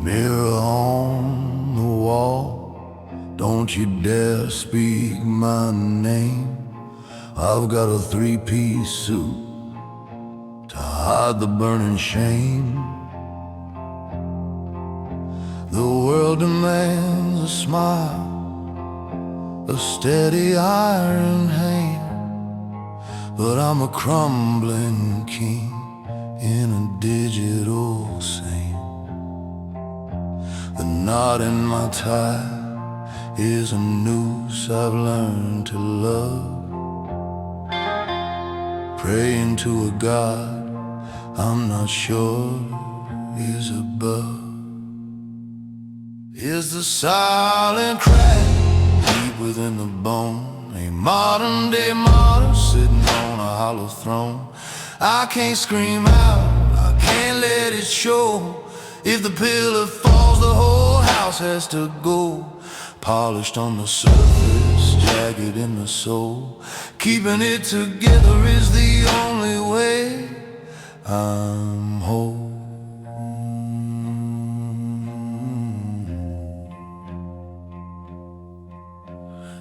Mirror on the wall, don't you dare speak my name. I've got a three-piece suit to hide the burning shame. The world demands a smile, a steady iron hand, but I'm a crumbling king in a digital scene. The knot in my tie is a noose I've learned to love. Praying to a God I'm not sure is above. Is the silent crack deep within the bone, a modern day martyr sitting on a hollow throne? I can't scream out, I can't let it show. If the pillar falls, the whole house has to go. Polished on the surface, jagged in the soul. Keeping it together is the only way I'm whole.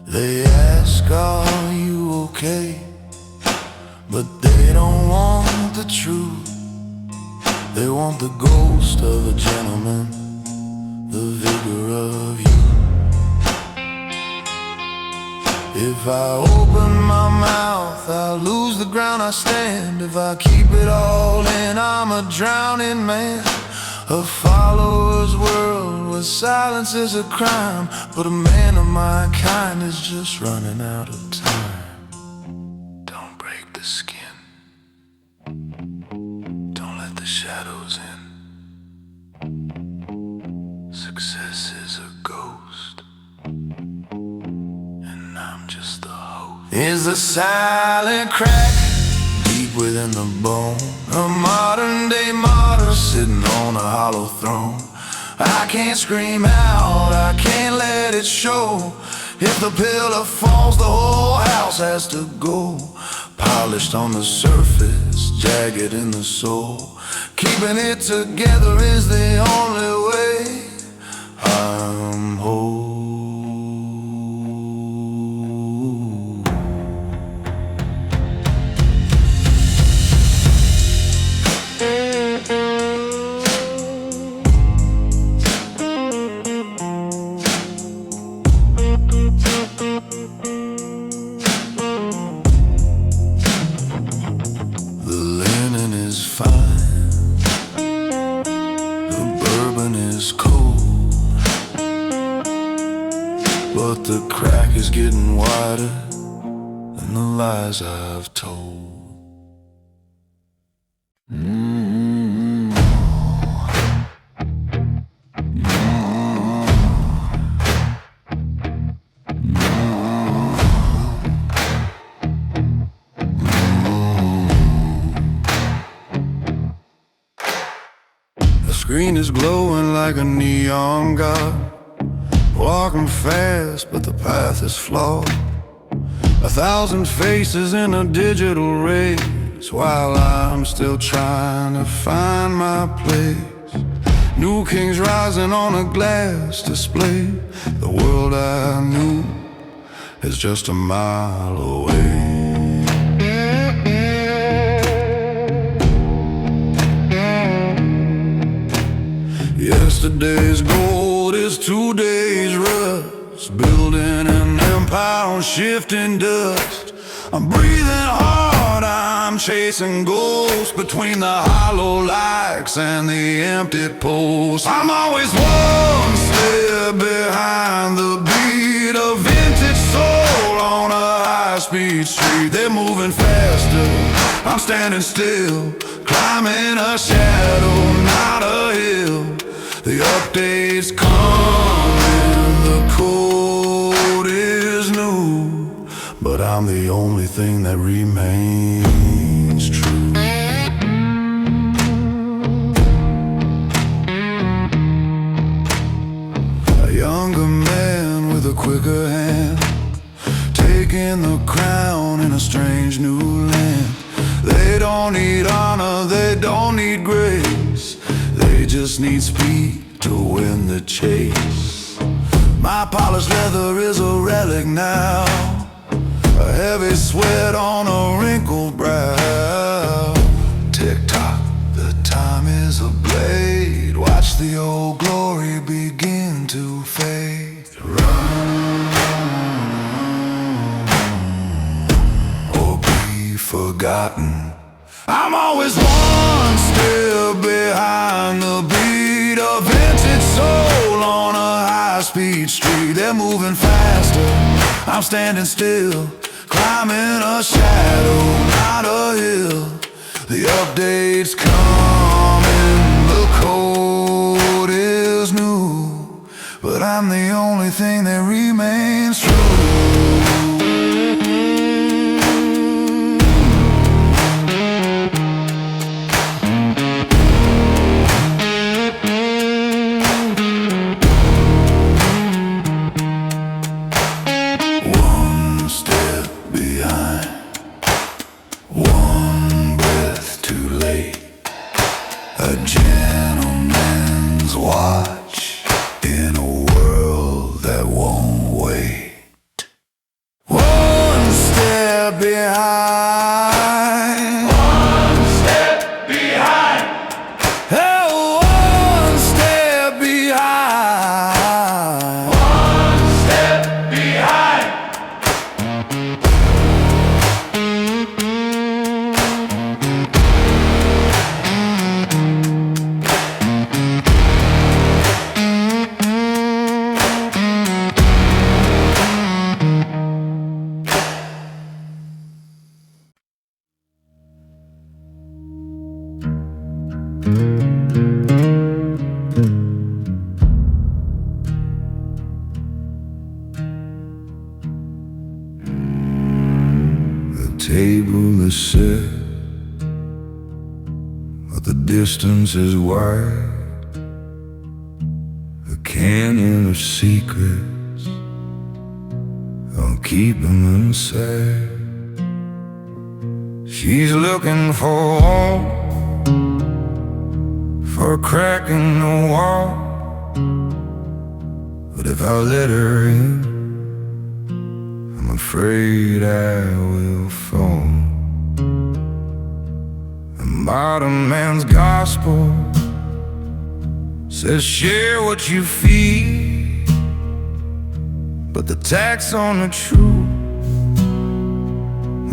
They ask, are you okay? But they don't want the truth. They want the ghost of a gentleman, the vigor of youth. If I open my mouth, I lose the ground I stand. If I keep it all in, I'm a drowning man. A follower's world where silence is a crime, but a man of my kind is just running out of time. Don't break the skin, don't let the shadows in. Success is a ghost, and I'm just the host. Is the silent crack deep within the bone, a modern day martyr sitting on a hollow throne? I can't scream out, I can't let it show. If the pillar falls, the whole house has to go. Polished on the surface, jagged in the soul. Keeping it together is the only way I'm whole. But the crack is getting wider than the lies I've told. The screen is glowing like a neon god, walking fast, but the path is flawed. 1,000 faces in a digital race, while I'm still trying to find my place. New kings rising on a glass display. The world I knew is just a mile away. Yesterday's gold is today's rust, building an empire on shifting dust. I'm breathing hard, I'm chasing ghosts between the hollow lights and the empty posts. I'm always one step behind the beat, a vintage soul on a high-speed street. They're moving faster, I'm standing still, climbing a shadow, not a hill. The update's coming, the code is new, but I'm the only thing that remains true. A younger man with a quicker hand, taking the crown in a strange new land. They don't need honor, they don't need grace, they just just need speed to win the chase. My polished leather is a relic now, a heavy sweat on a wrinkled brow. Tick-tock, the time is a blade. Watch the old glory begin to fade. Run or be forgotten. I'm always one step behind the beat, a vintage soul on a high-speed street. They're moving faster, I'm standing still, climbing a shadow, not a hill. The update's coming, the code is new, but I'm the only thing that remains true. A gentleman's watch in a world that won't wait. One step behind. One step behind. Oh, one step behind. One step behind. The table is set, but the distance is wide. A canyon of secrets, I'll keep them inside. She's looking for a wall, for a crack in the wall. But if I let her in, I'm afraid I will fall. The modern man's gospel says share what you feel, but the tax on the truth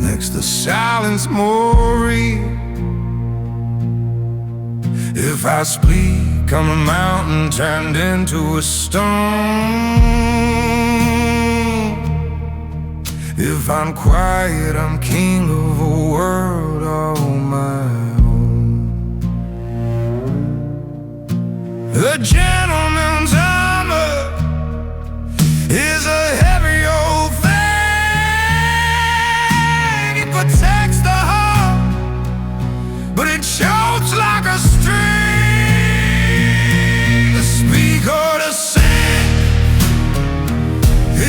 makes the silence more real. If I speak, I'm a mountain turned into a stone. If I'm quiet, I'm king of a world all my own. The gentleman's armor is a heavy old thing. It protects the heart, but it chokes like a string. To speak or to sing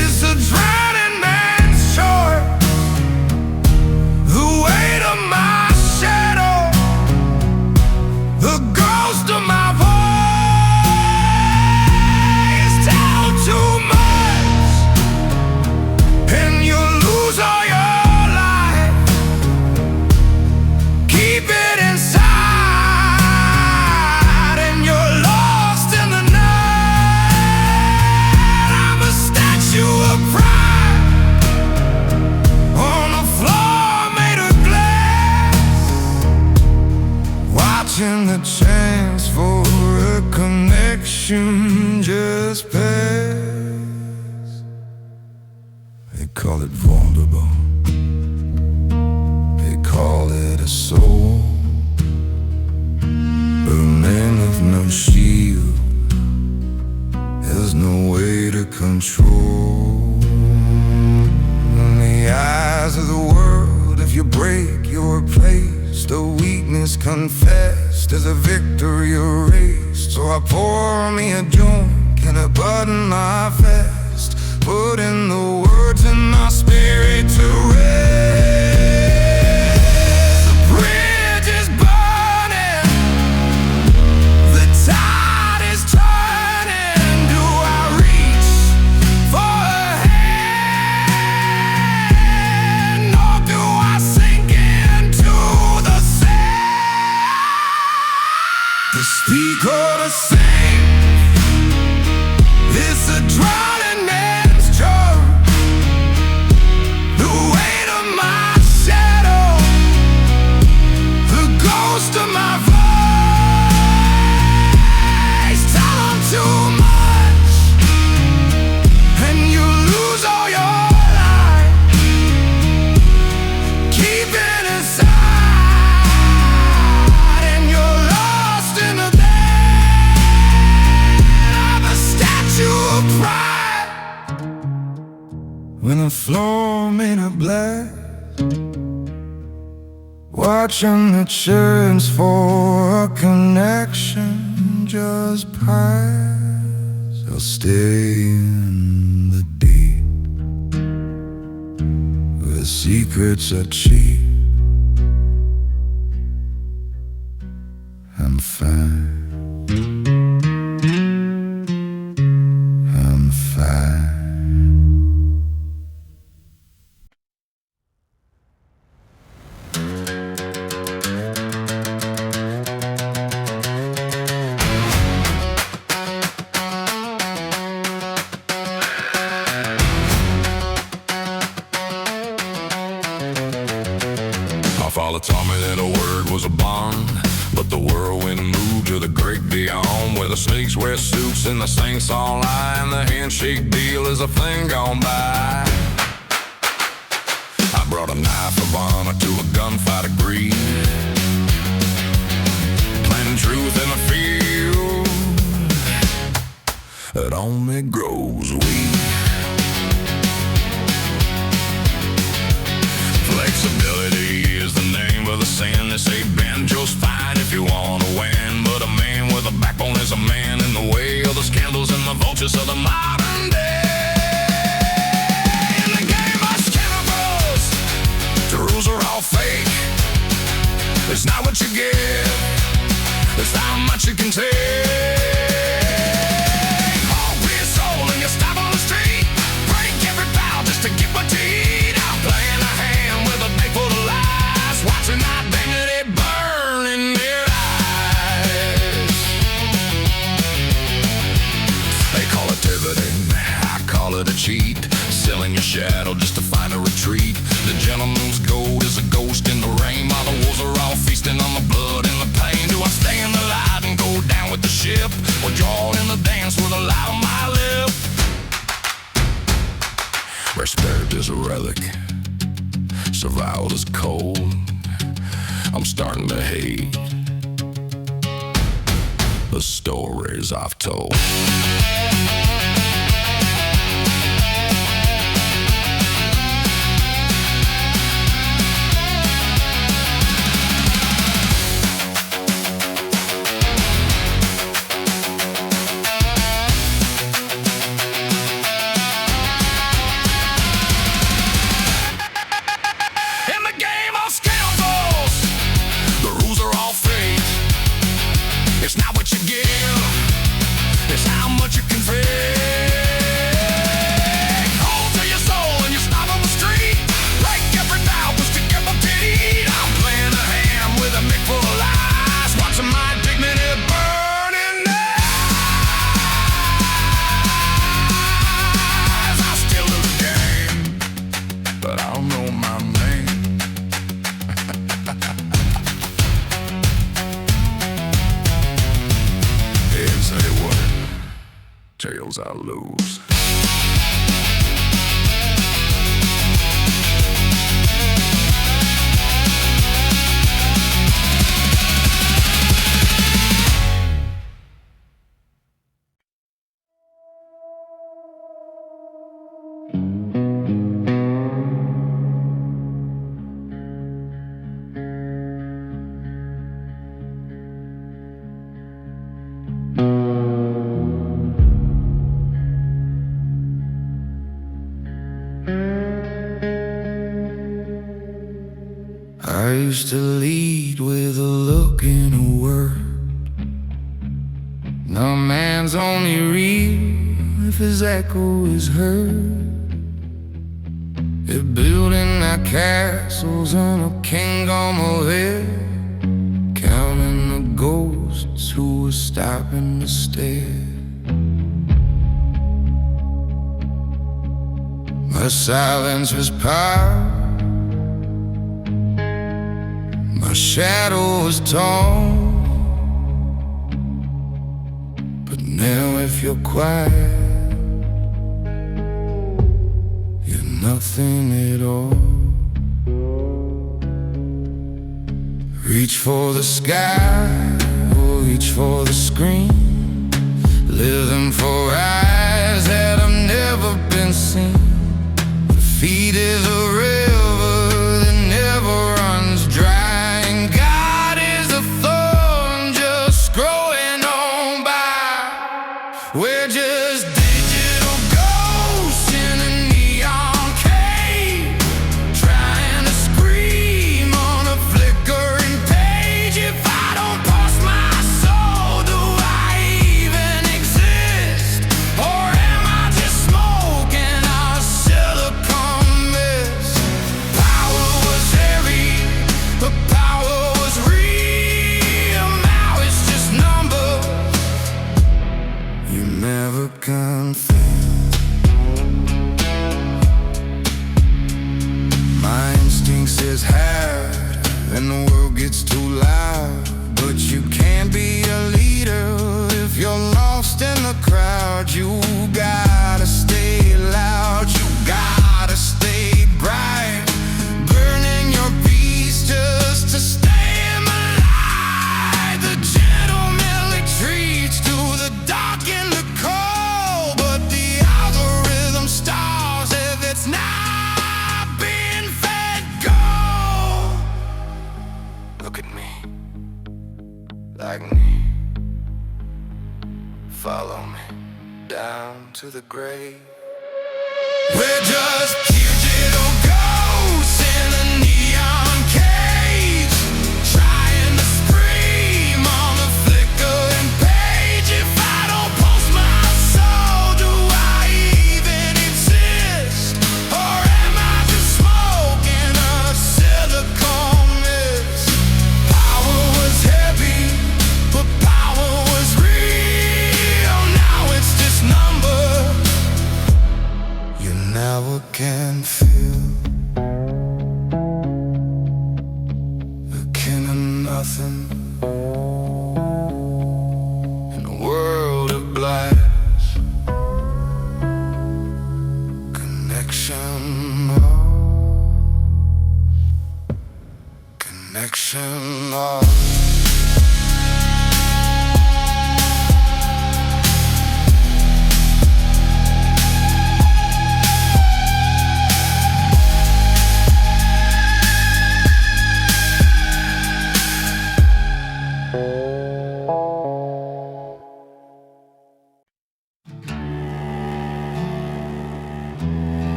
is the drowning man's choice. The weight of my shadow, the ghost of my voice, tell too much and you'll lose all your life. Keep it inside and you're lost in the night. I'm a statue of pride on a floor made of glass, watching the chance for a connection just pass. They call it vulnerable, they call it a soul, but a man with no shield has no way to control. In the eyes of the world, if you break, you're replaced. A weakness confessed is a victory erased. So I pour me a drink and a button my vest, putting the words in my spirit to rest. The bridge is burning, the tide the floor made of black, watching the chance for a connection just pass. I'll stay in the deep where secrets are cheap and fine. I'm fine. My father taught me that a word was a bond, but the whirlwind moved to the great beyond, where the snakes wear suits and the saints all lie, and the handshake deal is a thing gone by. I brought a knife of honor to a gunfight of greed, planting truth in a field that only grows weed. Flexibility is the name of the sin. They say bend just fine if you wanna win, but a man with a backbone is a man in the way of the scandals and the vultures of the modern day. In the game of scoundrels, the rules are all fake. It's not what you give, it's how much you can take. Hold your soul and you stop on the street, break every vow just to get what you eat. I'm playing a hand with a bag full of lies, watching my dignity burn in their eyes. They call it dividend, I call it a cheat, selling your shadow just to find a retreat. The gentleman's gold is a ghost in the rain, while the wolves are all feasting on the blood and the pain. Do I stay in the light and go down with the ship, or join in the dance with a light on my lip? Respect is a relic, survival is cold. I'm starting to hate the stories I've told. In the game of scoundrels, the rules are all fake. It's not what you give, it's how much you can fake. Hold to your soul and you stop on the street, break every vow just to get what to eat. I'm playing a hand with a mic full of lies, watching my dignity burn in their eyes. I still do the game, but I don't know my name. Heads I win, tails I lose. I used to lead with a look and a word. No man's only real if his echo is heard. They're building our castles on a king on my head, counting the ghosts who were stopping to stare. My silence was power, my shadow was torn. But now if you're quiet, you're nothing at all. Reach for the sky, or reach for the screen, living for eyes that have never been seen, for We're just digital ghosts in a neon cave, trying to scream on a flickering page. If I don't post my soul, do I even exist? Or am I just smoking our silicone mist? Power was heavy, the power was real. Now it's just numbers. You never can feel. My instinct says hide, and the world gets too loud. But you can't be a leader if you're lost in the crowd. You gotta stay loud, you gotta stay bright, burning your peace just to stay in the light. The gentleman retreats to the dark and the cold, but the algorithm stars if it's not being fed gold. Look at me, like me, follow me down to the grave. We're just digital ghosts in a neon cage, trying to scream on a flickering page. If I don't post my soul, do I even exist? Or am I just smoking a silicone mist? Power was heavy, but power was real. Now it's just numbers. You never can feel the kin of nothing in a world of blacks. Connection, connection,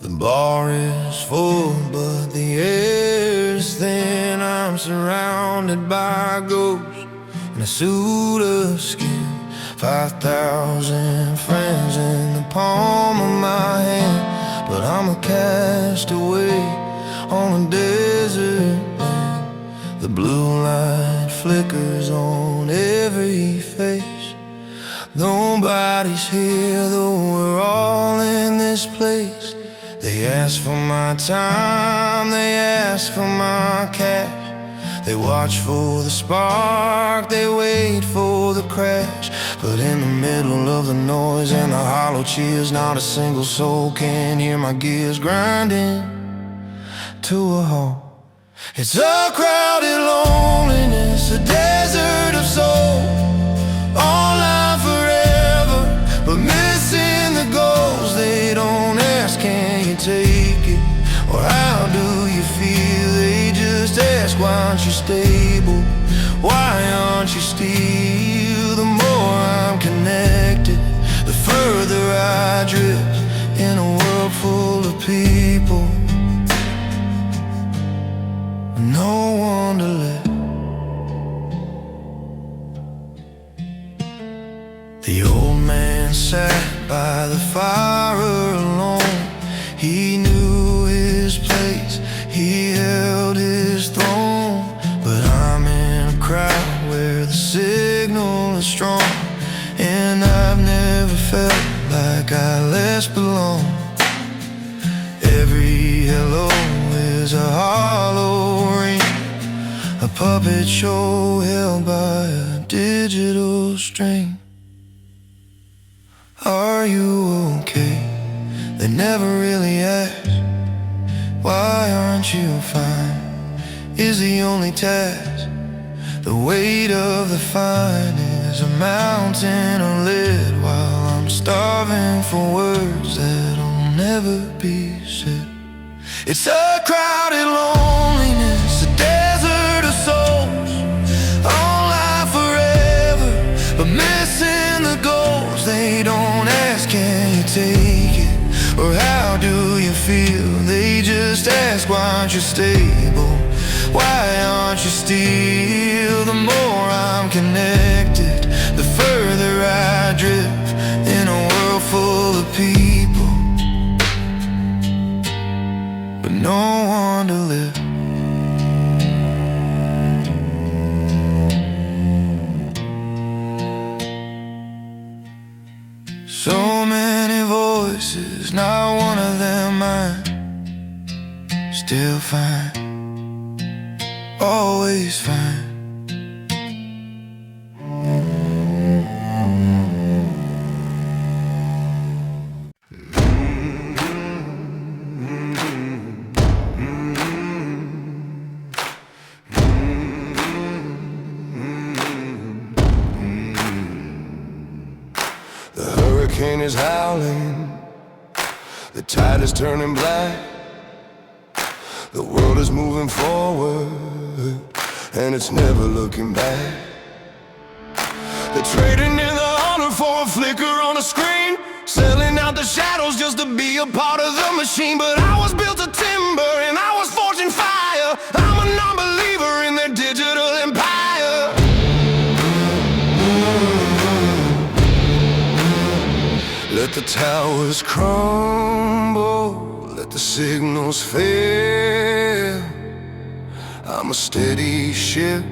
the bar is full, but the air's thin. I'm surrounded by ghosts in a suit of skin. 5,000 friends in the palm of my hand, but I'm a castaway on a desert land. The blue light flickers on every face. Nobody's here, though we're all in this place. They ask for my time, they ask for my cash. They watch for the spark, they wait for the crash. But in the middle of the noise and the hollow cheers, not a single soul can hear my gears grinding to a halt. It's a crowded loneliness, a desert of souls, online forever, but missing the goals. They don't ask, can you take it? Or how do you feel? They just ask, why aren't you stable? Why aren't you still? The more I'm connected, the further I drift in a world full of people. No one to let. The old man sat by the fire alone. He knew his place, he held his throne. But I'm in a crowd where the signal is strong, and I've never felt like I less belong. Every hello is a hollow ring, a puppet show held by a digital string. Are you okay? They never really ask. Why aren't you fine? Is the only task. The weight of the finest is a mountain of lead, while I'm starving for words that'll never be said. It's a crowded loneliness, a desert of souls, on life forever, but missing the goals. They don't ask, can you take it, or how do you feel? They just ask, why aren't you stable? Why aren't you still? The more I'm connected, the further I drift in a world full of people, but no one to live. So many voices, not one of them mine. Still fine, always fine. The hurricane is howling, the tide is turning black. The world is moving forward, and it's never looking back. They're trading in the honor for a flicker on a screen, selling out the shadows just to be a part of the machine. But I was built of timber and I was forged in fire. I'm a non-believer in their digital empire. Let the towers crumble, let the signals fail. I'm a steady ship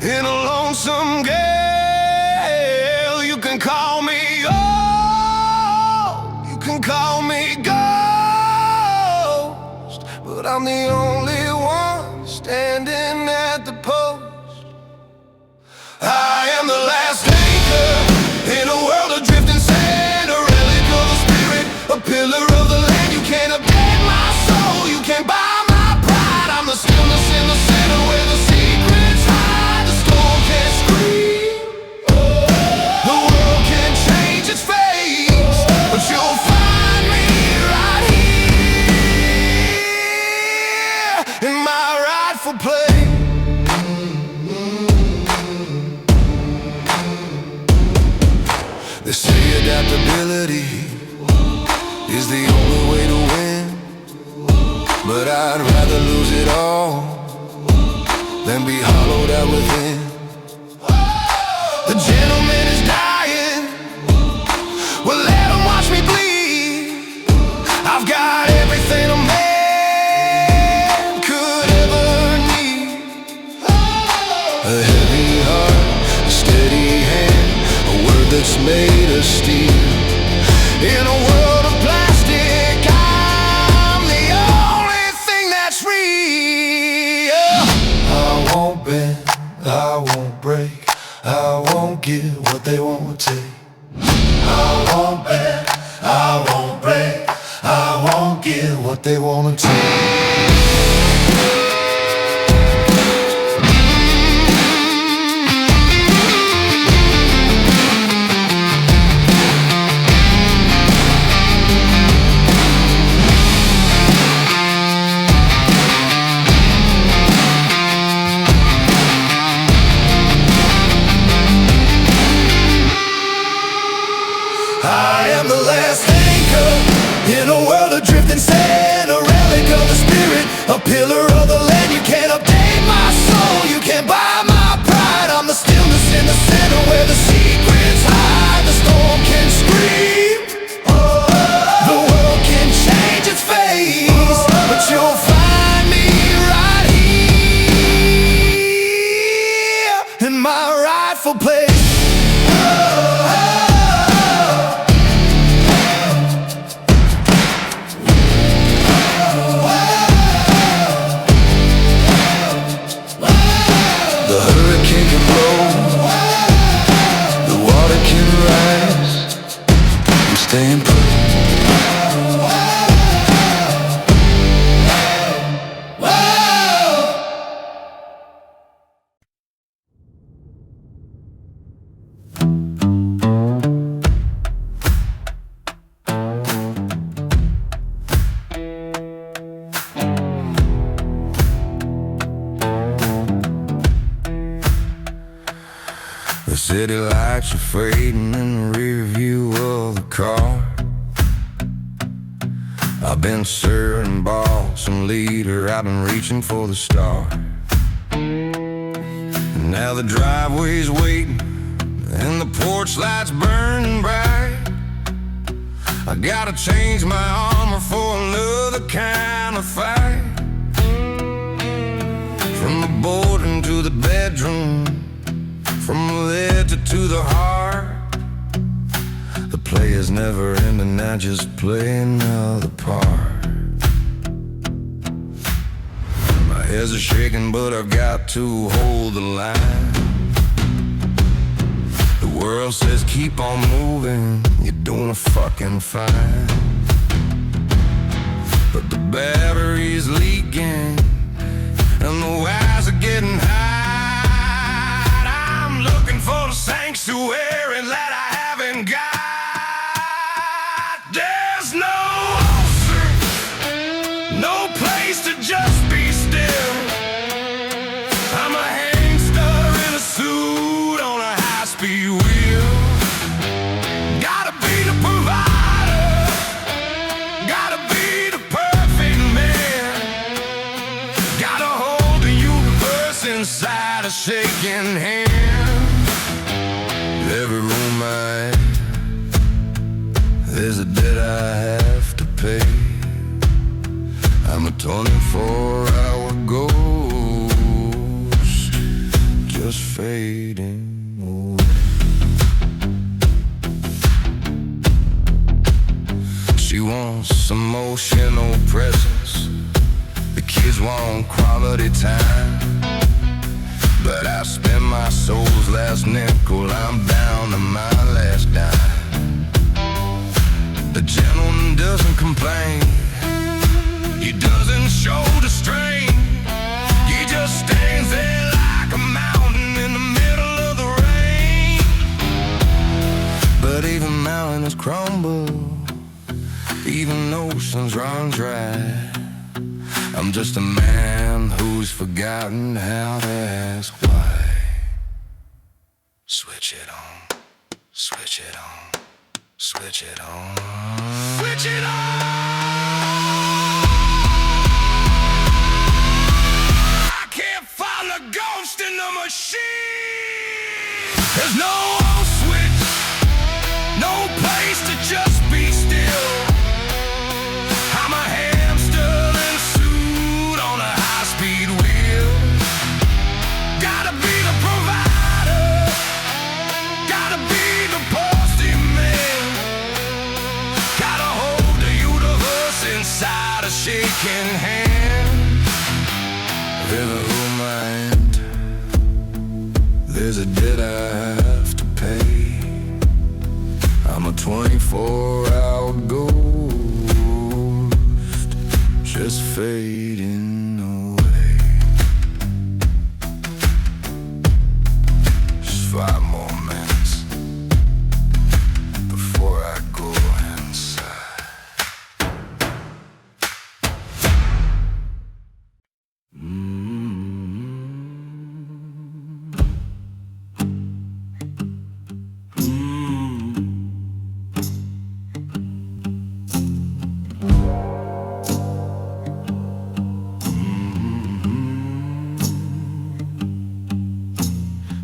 in a lonesome gale. You can call me old, you can call me ghost, but I'm the only one standing at the post. I am the last anchor in a world of drifting sand, a relic of the spirit, a pillar of the land. You can't update my soul, you can't buy my pride. I'm the stillness in the center where the secrets hide. The storm can't scream, the world can change its face, but you'll find me right here in my rightful place. They say adaptability is the only way to win, but I'd rather lose it all than be hollowed out within. The gentleman is dying, well, let him watch me bleed. I've got everything a man could ever need: a heavy heart, a steady hand, a word that's made of steel. In a world of plastic, I'm the only thing that's real. I won't bend, I won't break, I won't give what they won't take. I won't bend, I won't break, I won't give what they wanna take. I am the last anchor in a world of drifting sand, a relic of the spirit, a pillar of the land. You can't update my soul, you can't buy my pride. I'm the stillness in the center where the secrets hide. The storm can scream, the world can change its face, but you'll find me right here in my rightful place. City lights are fading in the rear view of the car. I've been serving balls, some leader, I've been reaching for the star. And now the driveway's waiting, and the porch lights burning bright. I gotta change my armor for another kind of fight. From the boardroom to the bedroom, from the ledger to the heart, the play is never ending, I just play another part. My hands are shaking, but I've got to hold the line. The world says keep on moving, you're doing fucking fine. But the battery's leaking, and the wires are getting hot. I'm looking for the sanctuary that I haven't got. There's no answer, no place to just be still. I'm a hamster in a suit on a high-speed wheel. Gotta be the provider, gotta be the perfect man. Gotta hold the universe inside a shaking hand. Every room I enter, there's a debt I have to pay. I'm a 24-hour ghost, just fading away. She wants emotional presence, the kids want quality time. But I spent my soul's last nickel, I'm down to my last dime. The gentleman doesn't complain, he doesn't show the strain. He just stands there like a mountain in the middle of the rain. But even mountains crumble, even oceans run dry. I'm just a man who's forgotten how to ask why. Switch it on, switch it on, switch it on, switch it on. I can't find a ghost in the machine. There's no on switch, no place to just be still. I'm a hamster in a suit on a high-speed wheel. Gotta be the provider, gotta be the posty man. Gotta hold the universe inside a shaking hand. Every room I enter, there's a debt I have to pay. I'm a 24-hour ghost, just fading away. Just 5 more minutes before I go inside.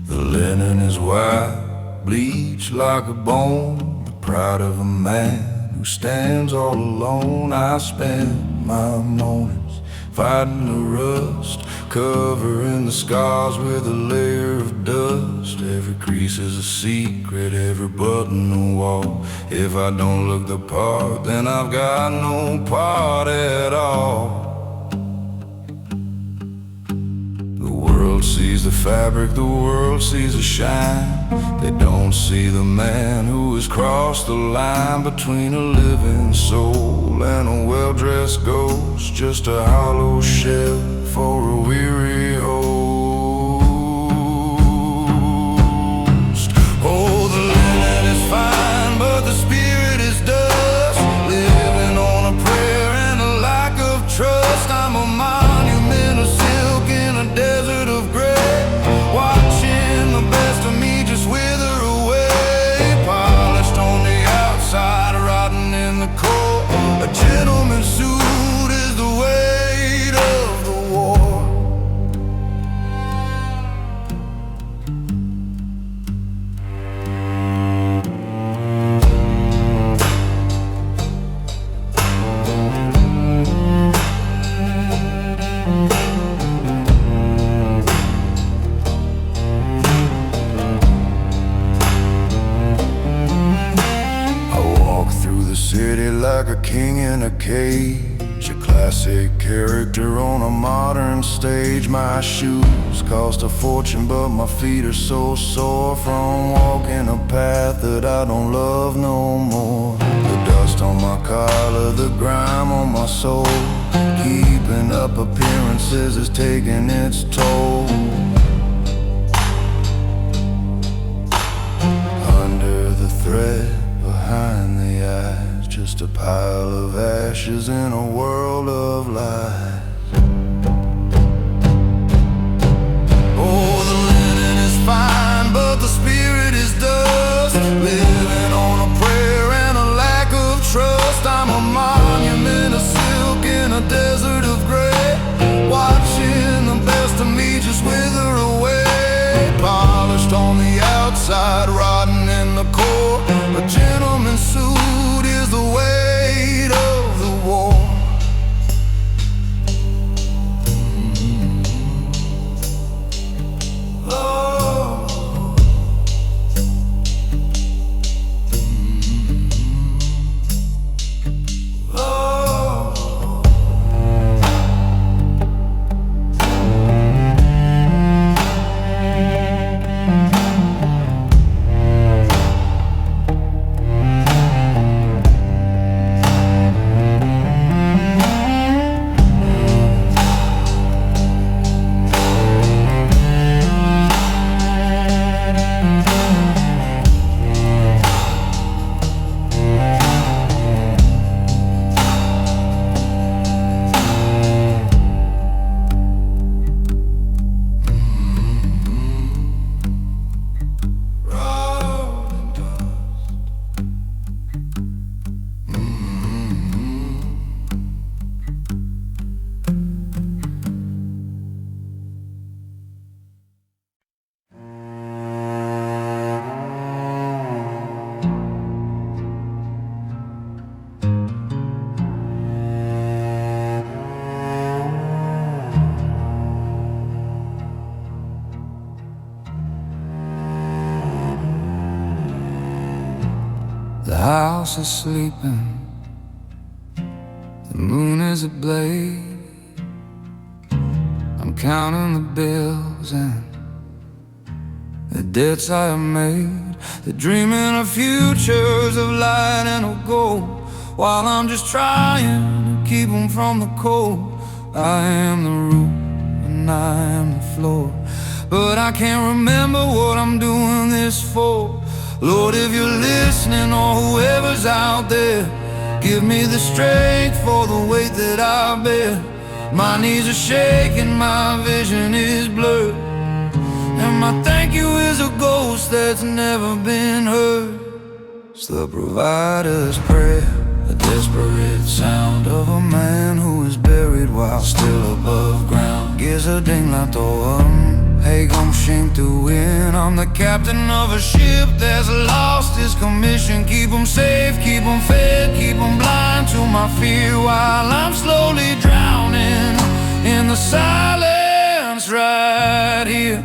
Linen is white, bleached like a bone, the pride of a man who stands all alone. I spend my mornings fighting the rust, covering the scars with a layer of dust. Every crease is a secret, every button a wall. If I don't look the part, then I've got no part at all. The world sees the fabric, the world sees the shine. They don't see the man who has crossed the line between a living soul and a well-dressed ghost. Just a hollow shell for a weary host. Oh, the linen is fine, but the spirit is dust. Living on a prayer and a lack of trust. I'm a monument of silk in a desert of gray, watching the best of me just wither city like a king in a cage, a classic character on a modern stage. My shoes cost a fortune, but my feet are so sore from walking a path that I don't love no more. The dust on my collar, the grime on my soul, keeping up appearances is taking its toll. Under the thread, behind the eyes, just a pile of ashes in a world of lies. Oh, the linen is fine, but the spirit is dust, living on a prayer and a lack of trust. I'm a monument of silk in a desert of gray, watching the best of me just wither away. Polished on the outside, rotten in the core, a gentleman's suit is the weight of the war. The house is sleeping, the moon is ablaze. I'm counting the bills and the debts I have made. They're dreaming of futures of light and of gold, while I'm just trying to keep them from the cold. I am the roof and I am the floor, but I can't remember what I'm doing this for. Lord, if you're listening, or whoever's out there, give me the strength for the weight that I bear. My knees are shaking, my vision is blurred, and my thank you is a ghost that's never been heard. It's the provider's prayer, the desperate sound of a man who is buried while still above ground. Gives a ding like the hey, come shink to win. I'm the captain of a ship that's lost his commission. Keep 'em safe, keep 'em fed, keep 'em blind to my fear, while I'm slowly drowning in the silence right here.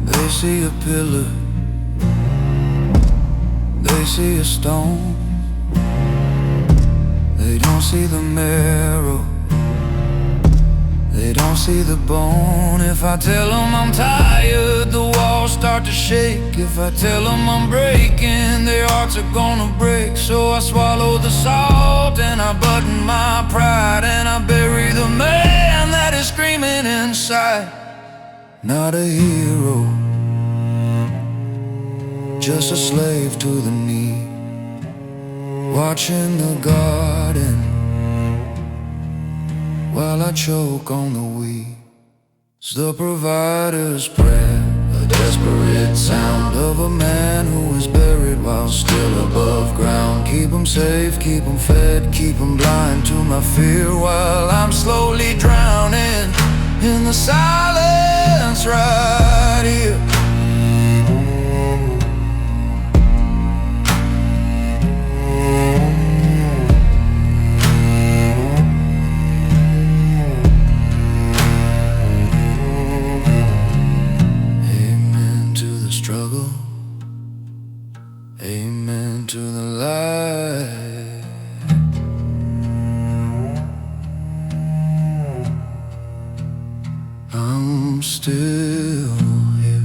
They see a pillar, they see a stone, they don't see the marrow, they don't see the bone. If I tell them I'm tired, the walls start to shake. If I tell them I'm breaking, their hearts are gonna break. So I swallow the salt and I button my pride, and I bury the man that is screaming inside. Not a hero, just a slave to the need, watching the garden while I choke on the weed. It's the provider's prayer, the desperate sound of a man who is buried while still above ground. Keep 'em safe, keep 'em fed, keep 'em blind to my fear, while I'm slowly drowning in the silence right here. still here.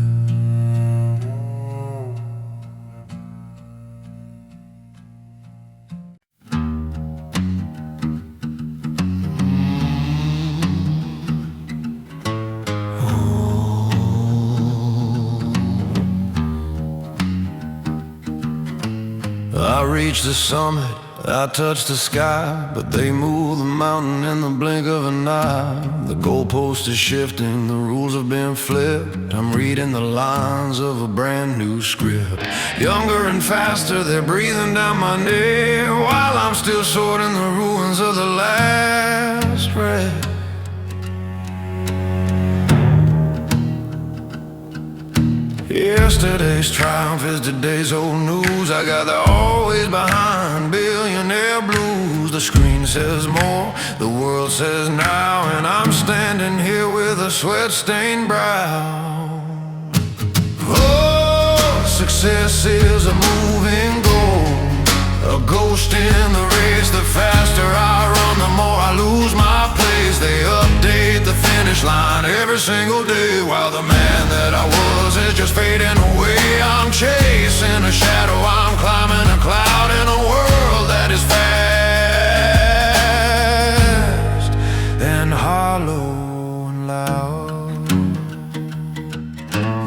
I reached the summit, I touched the sky, but they move the mountain in the blink of an eye. The goalpost is shifting, the rules have been flipped. I'm reading the lines of a brand new script. Younger and faster, they're breathing down my neck, while I'm still sorting the ruins of the last wreck. Yesterday's triumph is today's old news. I got the always behind billionaire blues. The screen says more, the world says now, and I'm standing here with a sweat-stained brow. Oh, success is a moving goal, a ghost in the race. The faster I run, the more I lose my place. They update the finish line every single day, while the man that I was is just fading away. I'm chasing a shadow, I'm climbing a cloud in a world that is fast and hollow and loud.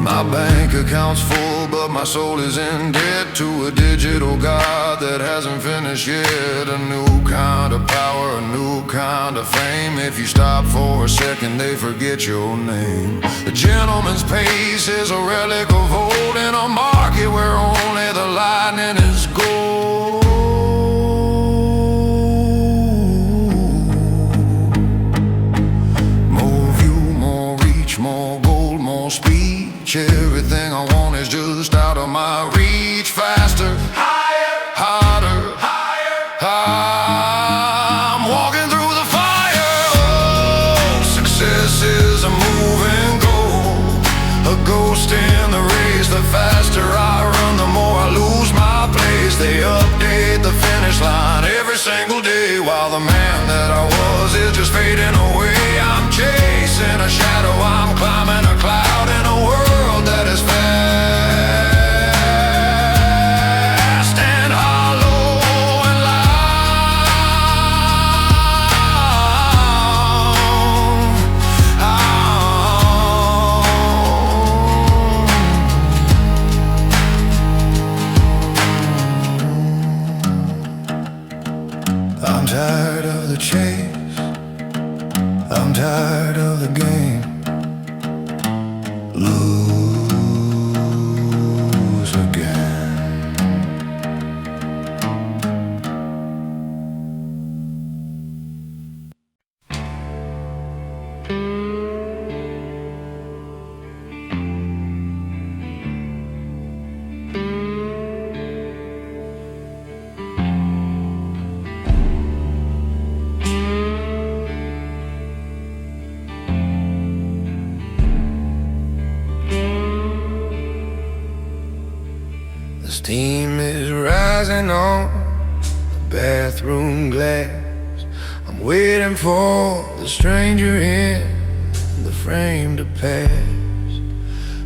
My bank account's full, but my soul is in debt to a digital god that hasn't finished yet. A new kind of power, a new kind of fame. If you stop for a second, they forget your name. The gentleman's pace is a relic of old, in a market where only the lightning is gold. More view, more reach, more gold, more speech. Everything I want is just out of my reach. Faster, higher, harder, higher, I'm walking through the fire. Oh, success is a moving goal, a ghost in the race. The faster I run, the more I lose my place. They update the finish line every single day, while the man that I was is just fading away. I'm chasing a shadow, I'm climbing a cloud in a world that is fast and hollow and loud. I'm tired of the chase, I'm tired of the game. Lose again. Steam is rising on the bathroom glass. I'm waiting for the stranger in the frame to pass.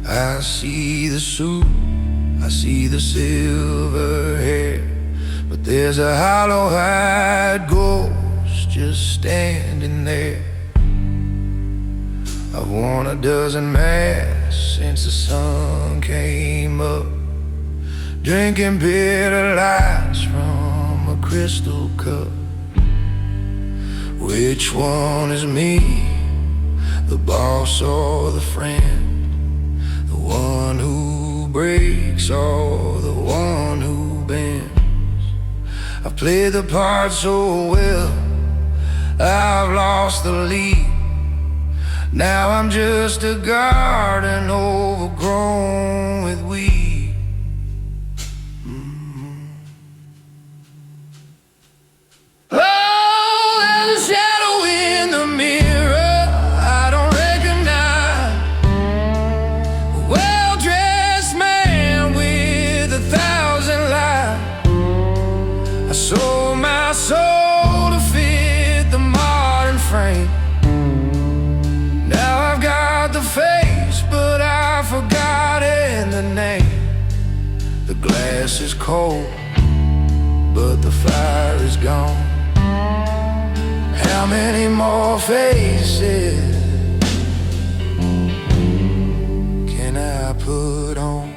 I see the suit, I see the silver hair, but there's a hollow-eyed ghost just standing there. I've worn a dozen masks since the sun came up, drinking bitter lights from a crystal cup. Which one is me, the boss or the friend? The one who breaks or the one who bends? I've played the part so well, I've lost the lead. Now I'm just a garden overgrown with weeds. Sold my soul to fit the modern frame. Now I've got the faith glass is cold, but the fire is gone. How many more faces can I put on?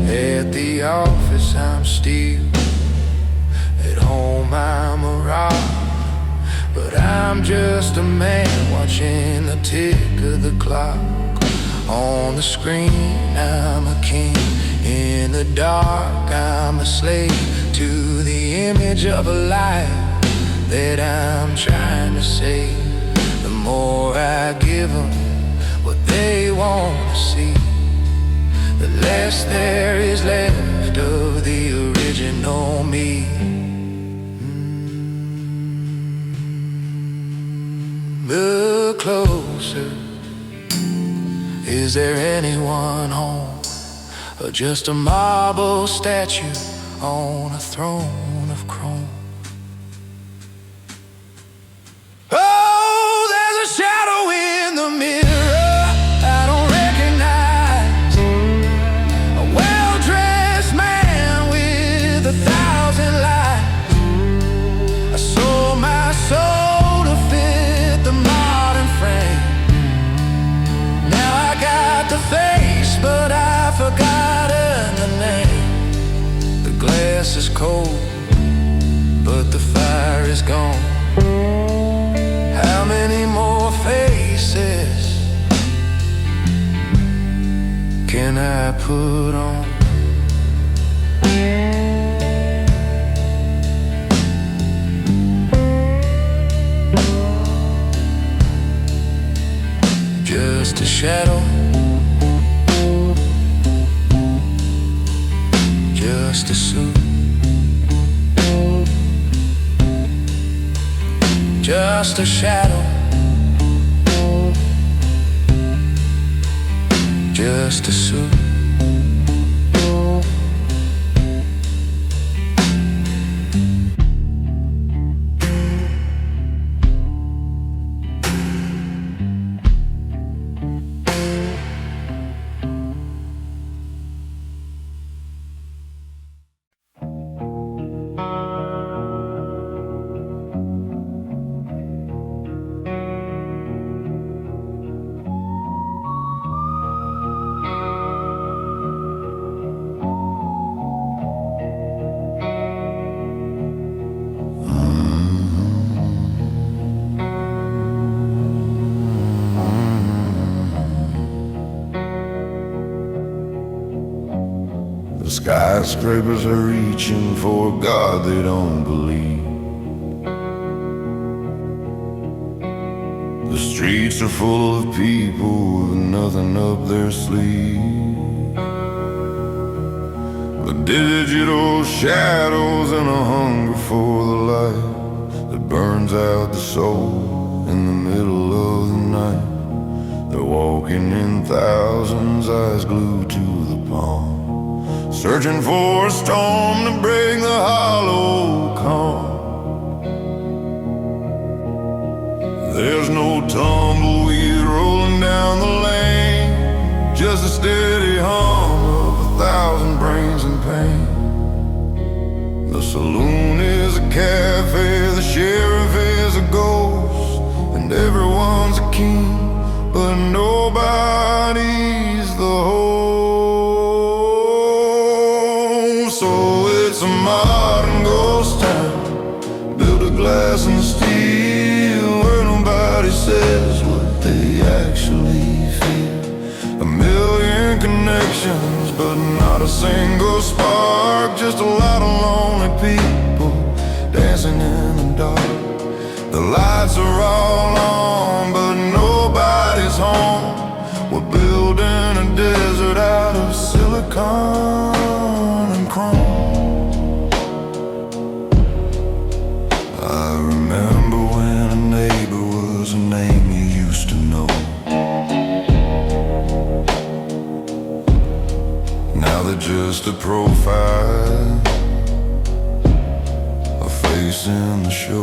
At the office I'm still, at home I'm a rock, but I'm just a man watching the tick of the clock. On the screen I'm a king, in the dark I'm a slave to the image of a life that I'm trying to save. The more I give them what they want to see, the less there is left of the original me. The closer. Is there anyone home, or just a marble statue on a throne of chrome? Oh, there's a shadow in the mirror I don't recognize, a well-dressed man with 1,000 lies. I sold my soul to fit the modern frame. Now I got the face, but I've forgotten the name. The glass is cold, but the fire is gone. How many more faces can I put on? Just a shadow, just a suit, just a shadow, just a suit. The skyscrapers are reaching for a God they don't believe. The streets are full of people with nothing up their sleeve, but digital shadows and a hunger for the light that burns out the soul in the middle of the night. They're walking in thousands, eyes glued to the palm, searching for a storm to break the hollow calm. There's no tumbleweed rolling down the lane, just a steady hum of 1,000 brains in pain. The saloon is a cafe, the sheriff is a ghost, and everyone's a king, but nobody's the host. So it's a modern ghost town, built of glass and steel, where nobody says what they actually feel. A million connections, but not a single spark, just a lot of lonely people dancing in the dark. The lights are all on, but nobody's home. We're building a desert out of silicon and chrome. I remember when a neighbor was a name you used to know. Now they're just a profile, a face chasing the show.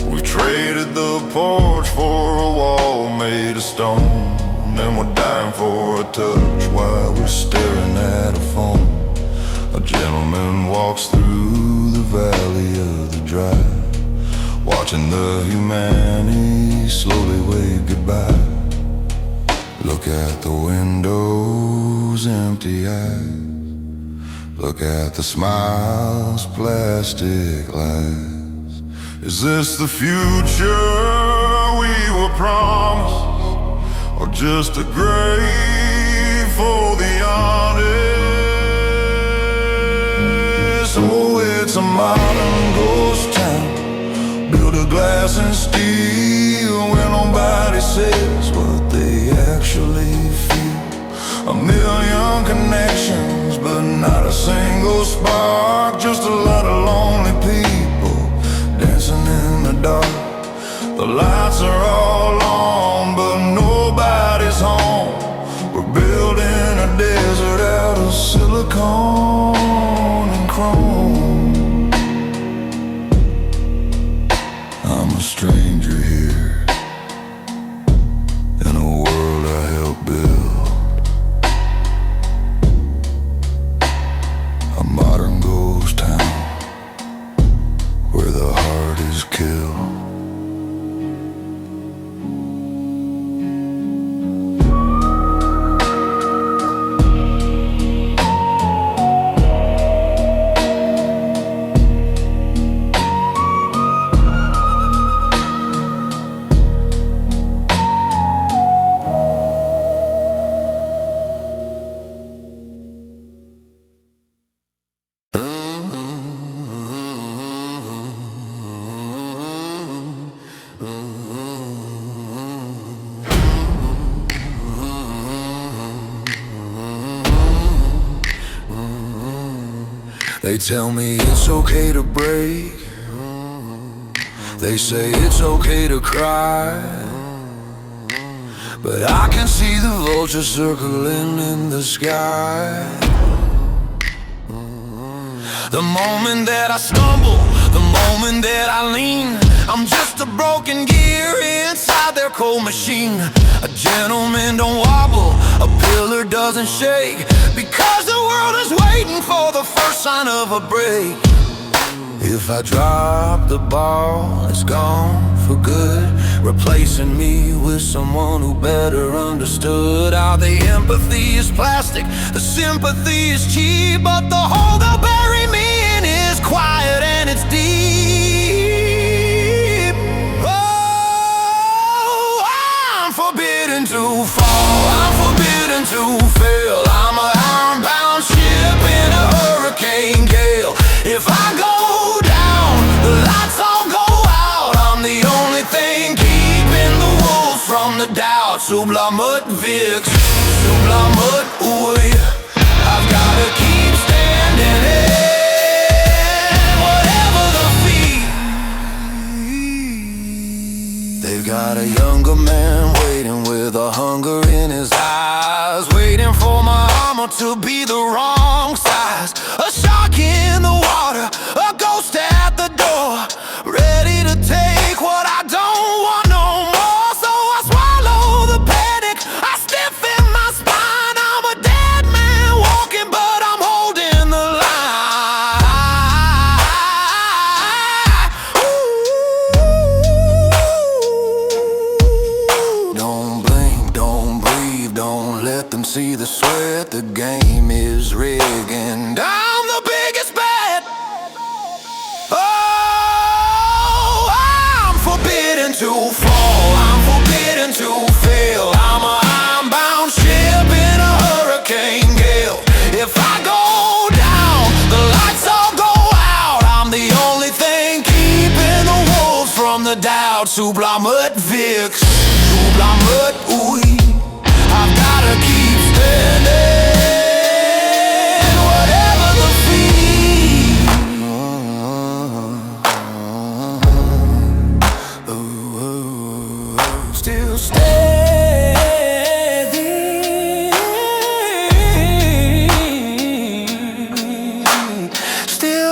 We traded the porch for a wall made of stone, and we're dying for a touch while we're staring at a phone. A gentleman walks through the valley of the drive, watching the humanity slowly wave goodbye. Look at the windows, empty eyes. Look at the smiles, plastic lies. Is this the future we were promised, or just a grave for the honest? Oh, it's a modern ghost town, built of glass and steel, where nobody says what they actually feel. A million connections, but not a single spark. Just a lot of lonely people dancing in the dark. The lights are all on, but nobody's home. We're building a desert out of silicone and chrome. I'm a stranger here in a world I helped build. A modern ghost town where the heart is killed. They tell me it's okay to break. They say it's okay to cry. But I can see the vultures circling in the sky. The moment that I stumble, the moment that I lean, I'm just a broken gear inside their cold machine. A gentleman don't wobble, a pillar doesn't shake, because the world is waiting for the first sign of a break. If I drop the ball, it's gone for good, replacing me with someone who better understood how the empathy is plastic, the sympathy is cheap, but the hole they'll bury me in is quiet and it's deep. Oh, I'm forbidden to fall, I'm forbidden to fail. I'm an iron-bound ship in a hurricane gale. If I go down, the lights all go out. I'm the only thing keeping the wolves from the doubt. Sublamut Vix, Sublamut Uy. I've gotta keep standing in whatever the fee. They've got a younger man waiting with a hunger in his eyes, waiting for my armor to be the wrong size. A shark in the water, a ghost at the door, ready to take what I don't want no more. So I swallow the panic, I stiffen my spine. I'm a dead man walking, but I'm holding the line. Ooh. Don't blink, don't breathe, don't let them see the sweat. The game is rigged and I'm the biggest bet. Oh, I'm forbidden to fall, I'm forbidden to fail. I'm a iron-bound ship in a hurricane gale. If I go down, the lights all go out. I'm the only thing keeping the wolves from the doubt. Sublamut Vix, Sublamut Uy. I've gotta keep standing, whatever the fee. Still standing, still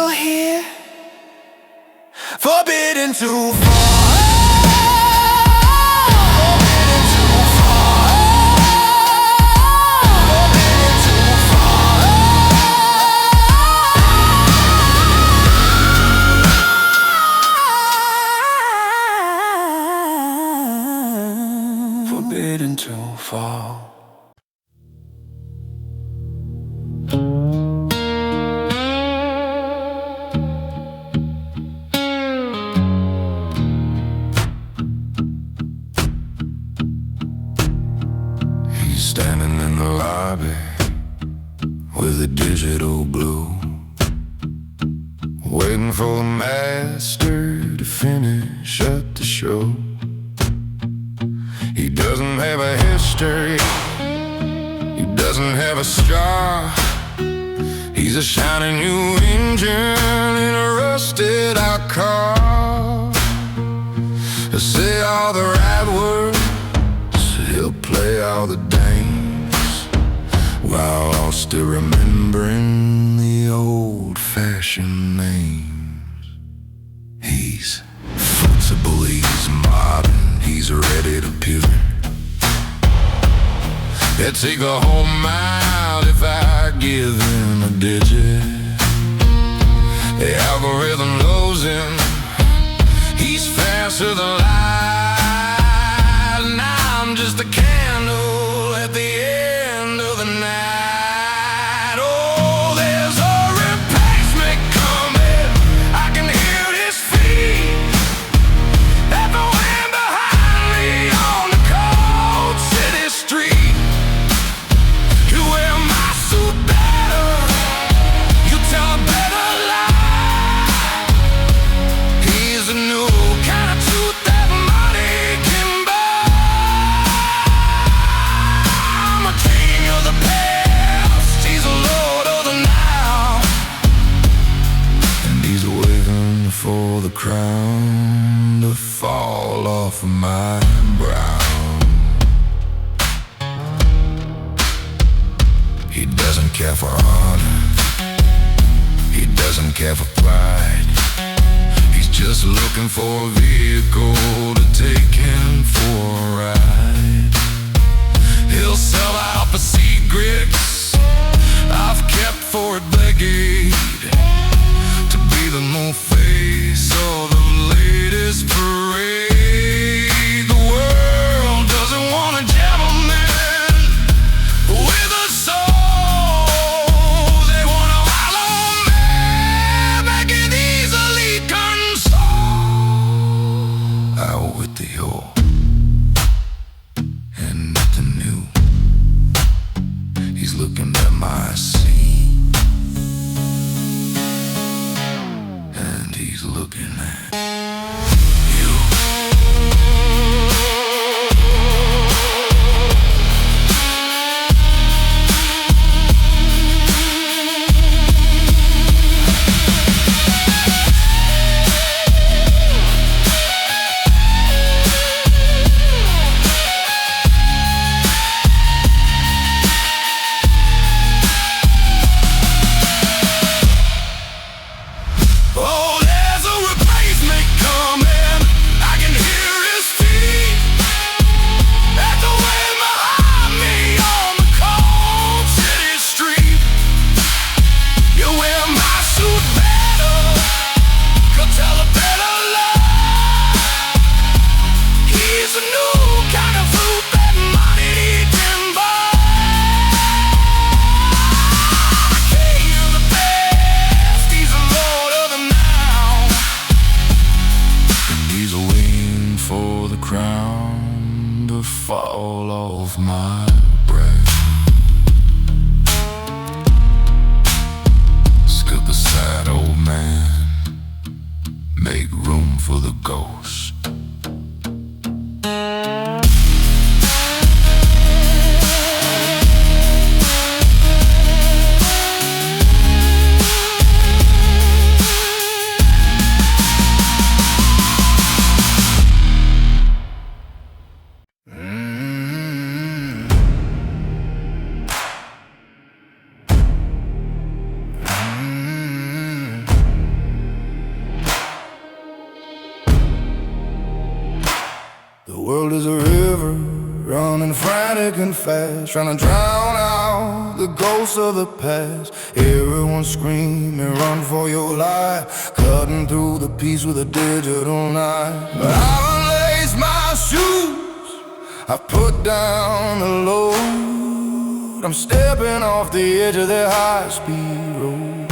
with a digital glue, waiting for the master to finish up the show. He doesn't have a history, he doesn't have a scar. He's a shiny new engine in a rusted out car. Say all the right words, he'll play all the dames, while still remembering the old-fashioned names. He's flexible, he's modern, he's ready to pivot. It'd take a whole mile if I give him a digit. The algorithm knows him, he's faster than light. Now I'm just a candle at the end of the night. Oh, there's a replacement coming, I can hear his feet at the wind behind me on the cold city street. You wear my suit better, you tell a better lie. He's a new kind of truth that money can buy. I'm a king of the past, he's a lord of the now, and he's waiting for the crown to fall off of my brow. He doesn't care for honor, he doesn't care for pride. He's just looking for a vehicle to take him for a ride. He'll sell out for secrets I've kept for a decade, to be the new face of the latest parade. The world doesn't want a gentleman with a soul, they want a hollow man that can easily console. Out with the old and nothing new, he's looking at my scene, and he's looking at you. Oh, there's a replacement coming, I can hear his feet at the wind behind me on the cold city street. You wear my suit better, could tell a better lie. He's a new kind of fruit that money can buy. King of the past, he's a lord of the now, and he's waiting for the crown to fall off my brow. Skip aside, old man, make room for the ghost. The world is a river, running frantic and fast, trying to drown out the ghosts of the past. Everyone screaming, run for your life, cutting through the peace with a digital knife. But I've unlaced my shoes, I've put down the load, I'm stepping off the edge of the high-speed road.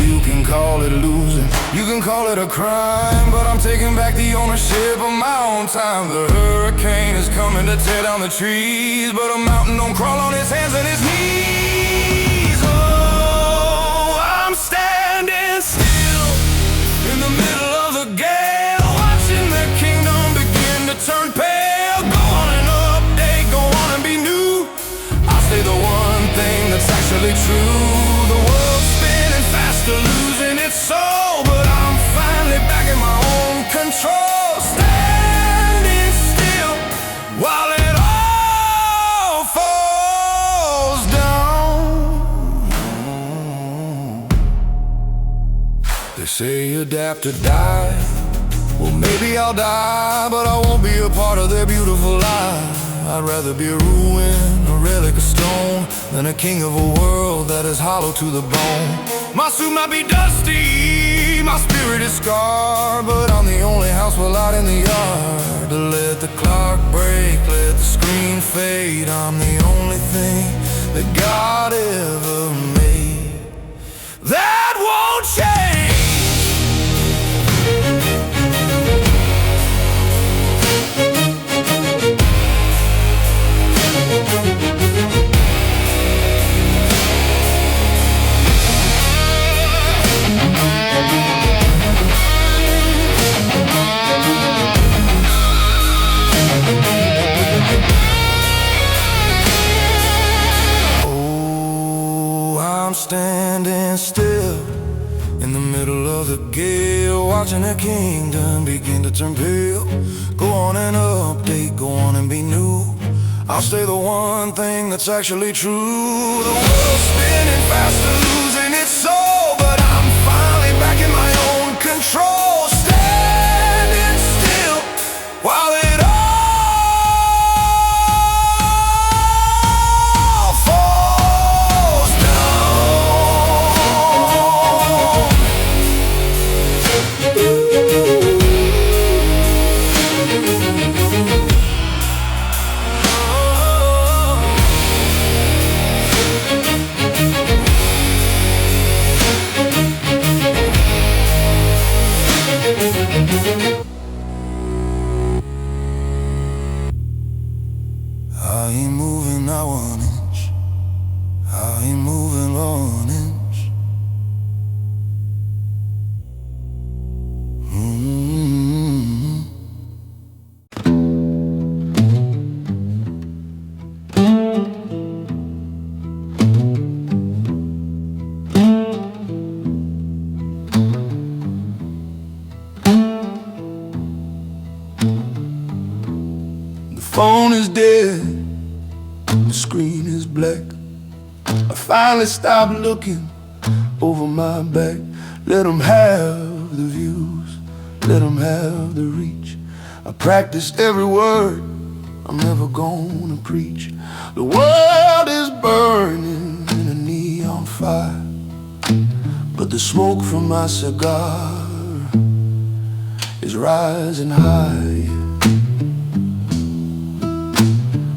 You can call it losing, you can call it a crime, but I'm taking back the ownership of my own time. The hurricane is coming to tear down the trees, but a mountain don't crawl on its hands and its knees. Oh, I'm standing still in the middle of the gale, watching the kingdom begin to turn pale. Go on and update, go on and be new. I'll stay the one thing that's actually true. The world's spinning faster, losing its soul, but I'm finally back in my own control. Standing still while it all falls down. They say adapt or die. Well, maybe I'll die, but I won't be a part of their beautiful lie. I'd rather be a ruin, a relic of stone, than a king of a world that is hollow to the bone. My suit might be dusty, my spirit is scarred, but I'm the only house well out in the yard. To let the clock break, let the screen fade, I'm the only thing that God ever made that won't change. I'm standing still in the middle of the gale, watching the kingdom begin to turn pale. Go on and update, go on and be new. I'll stay the one thing that's actually true. The world's spinning faster, losing its soul, but I'm finally back in my own control. Standing still while it I ain't moving not 1 inch. I ain't moving 1 inch. The phone is dead, the screen is black. I finally stopped looking over my back. Let them have the views, let them have the reach. I practiced every word I'm never gonna preach. The world is burning in a neon fire, but the smoke from my cigar is rising high.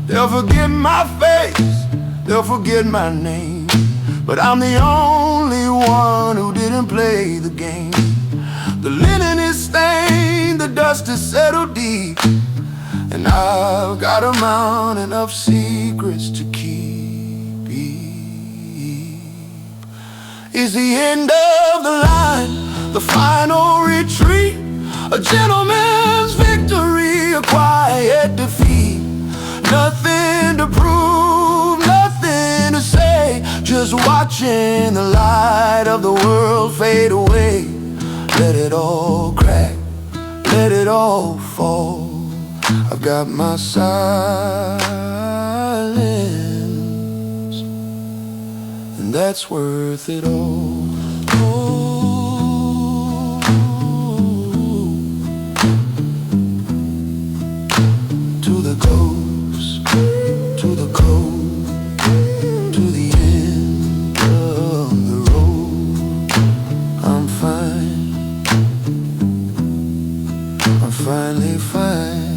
They'll forget my face, they'll forget my name, but I'm the only one who didn't play the game. The linen is stained, the dust is settled deep, and I've got a mountain of secrets to keep. Is the end of the line, the final retreat, a gentleman's victory, a quiet defeat? Nothing to prove, nothing to say, just watching the light of the world fade away. Let it all crack, let it all fall. I've got my silence, and that's worth it all. To the ghost, to the cold, to the end of the road. I'm fine, I'm finally fine.